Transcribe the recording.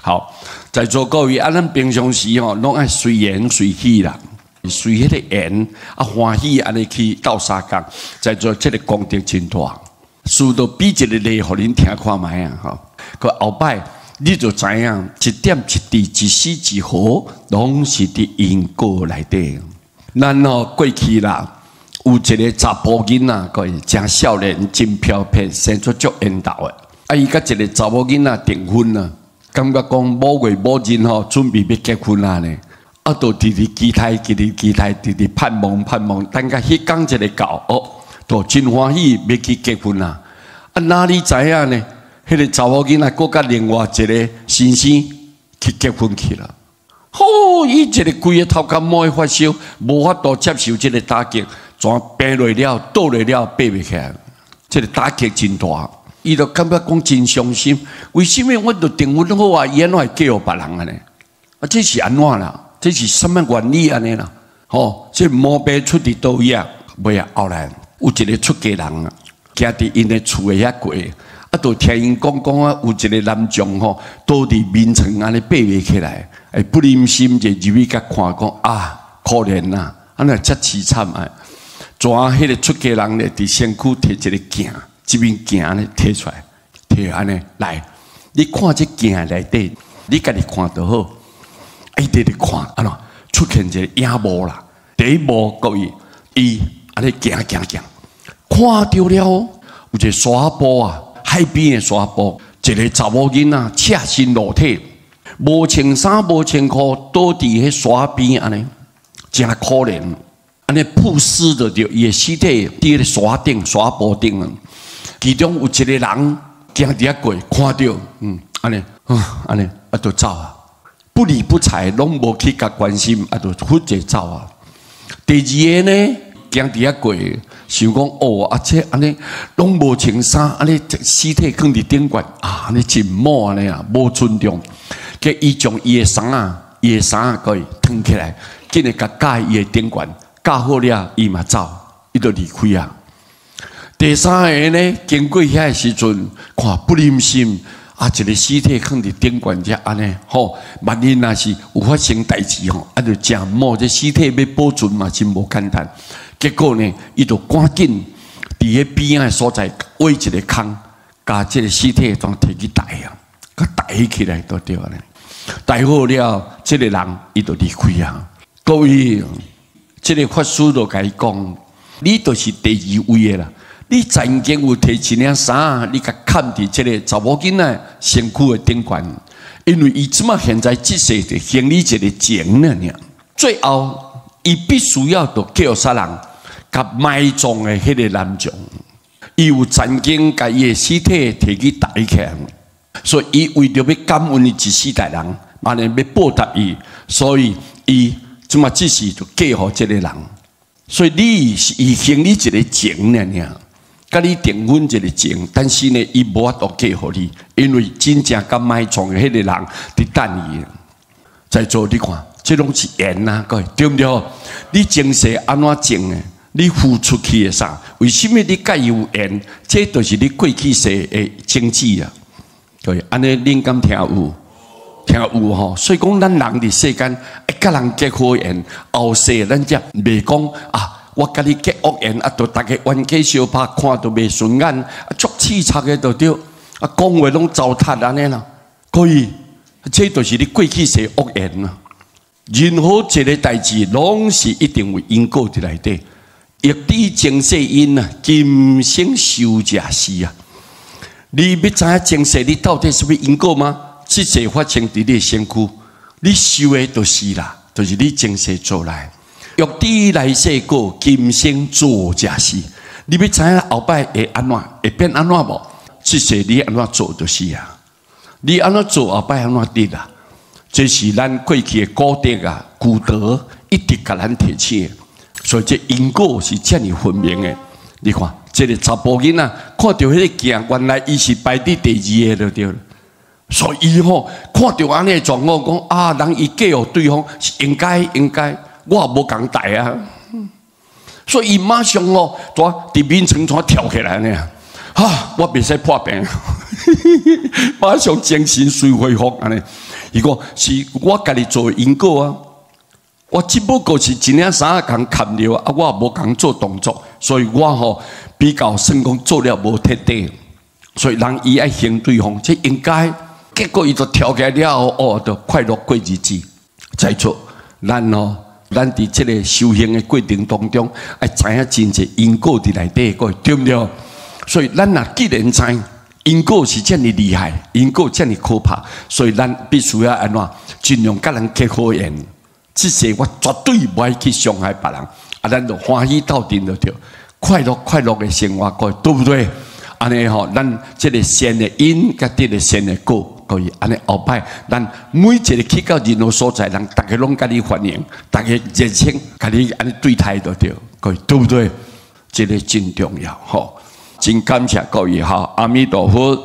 好，在座各位，咱平常时吼，拢爱随缘随喜啦，随迄个缘欢喜安尼去斗相共。在座这个功德真大，输到比一个例，互恁听看卖啊！吼，可后摆你就知影，一点一滴、一丝一毫，拢是伫因果内底。咱过去啦。 有一个查甫囡仔，个真少年，真飘撇，生出足缘投的。伊甲一个查某囡仔订婚啊，感觉讲某月某日吼，准备要结婚啊呢。就直直期待，直直盼望。等甲迄天一个到，就真欢喜要去结婚啊！哪里知影呢？迄个查某囡仔，搁甲另外一个先生去结婚去了。伊一个规个头壳毛会发烧，无法度接受这个打击。 全病落了，倒落了，爬袂起来，这个打击真大。伊就感觉讲真伤心。为什么我都订婚好啊？伊安怎会嫁互别人啊呢？这是安怎啦？这是什么原理安尼啦？这毛病出伫倒位啊？尾啊后来有一个出家人啊，行伫因的厝诶遐过，就听因讲有一个男将倒伫眠床安尼爬袂起来，不忍心就入去甲看讲可怜呐，安尼遮凄惨啊！ 抓迄个出家人咧，伫身躯摕一个镜，一面镜咧摕出来，摕安尼来，你看这镜内底，你家己看就好。伊直直看，安怎出现一个影幕啦？第一幕各位，伊安尼行，看到了有一个沙坡啊，海边的沙坡，一个查某囡仔赤身裸体，无穿衫无穿裤，倒伫迄沙边安尼，真可怜。 安尼曝尸着伊的尸体伫个沙坡顶啊，其中有一个人行伫遐过，看到，安尼就走啊，不理不睬，拢无去甲关心，就忽然走啊。第二个呢，行伫遐过，想讲这安尼拢无穿衫，安尼尸体放伫顶悬安尼真猛安尼啊，无尊重。佮伊将伊的衫可以脱起来，紧个甲盖伊的顶悬。 教好了，伊嘛走，伊就离开啊。第三个呢，经过遐时阵，看不忍心一个尸体放伫顶悬遮安尼，万一若是有发生代志就真冒这尸体要保存嘛，真无简单。结果呢，伊就赶紧伫迄边仔所在挖一个坑，把这个尸体当摕去抬啊，甲抬起来就对了。抬好了，这个人伊就离开啊。各位。 这个法师就甲伊讲，你就是第二位的啦。你曾经有摕一领衫，你甲砍伫这个查某囡仔身躯的顶悬，因为伊即马现在即世就行你一个情了呢。最后，伊必须要着叫啥人，甲埋葬的迄个男将，伊有曾经甲伊的尸体摕去抬起来，所以伊为着要感恩伊一世代人，万年要报答伊，所以伊。 即嘛，只是就嫁互这个人，所以你是伊行你一个情呢，甲你订婚一个情，但是呢，伊无法度嫁互你，因为真正甲埋葬的迄个人伫等伊。在座你看，这拢是缘啊，各位对不对？你前世安怎种的？你付出去的啥？为什么你甲伊有缘？这就是你过去世的经济啊，各位，安尼恁敢听有？ 听有吼，所以讲咱人伫世间，甲人结好缘，后世咱则袂讲我甲你结恶缘，就大家冤家相拍，看都袂顺眼，足凄惨的就对，讲话拢糟蹋安尼啦。所以，这就是你过去世恶缘啦。任何一个代志，拢是一定有因果伫内底。欲知前世因啊，今生受者是啊。你要知影前世你到底是不是因果吗？ 即世发生伫你身躯，你受的就是啦，就是你前世做来。欲知来世果，今生做者是。你要知影后摆会安怎，会变安怎无？即世你安怎做就是啊。你安怎做后摆安怎得啊？这是咱过去的古德啊、古德一直甲咱提醒的。所以这因果是遮尔分明的。你看，这个查甫囡仔看到迄个镜，原来伊是排伫第二个就对了。 所以伊看到安尼状况，讲人伊嫁互对方是应该，我也无讲大啊。所以伊马上伫眠床跳起来呢，啊，我袂使破病，马上精神随恢复安尼。伊讲是我家己做因果啊，我只不过是一领衫共砍了啊，我无共做动作，所以我吼比较算讲做了无彻底，所以人伊爱行对方，这应该。结果伊就跳起来了后，哦，就快乐过日子。再做，咱伫这个修行的过程当中，爱知影真济因果伫内底个，对不对？所以咱若既然知因果是这么厉害，因果这么可怕，所以咱必须要安怎尽量甲人结好缘。这些我绝对不爱去伤害别人，啊，咱就欢喜斗阵就对，快乐的生活过，对不对？安尼吼，咱这个善的因，甲这个善的果。可以，安尼后摆，咱每一个去到任何所在，人大家拢甲你欢迎，大家热情，甲你安尼对待就对，可以，对不对？这个真重要，吼！真感谢各位哈，阿弥陀佛。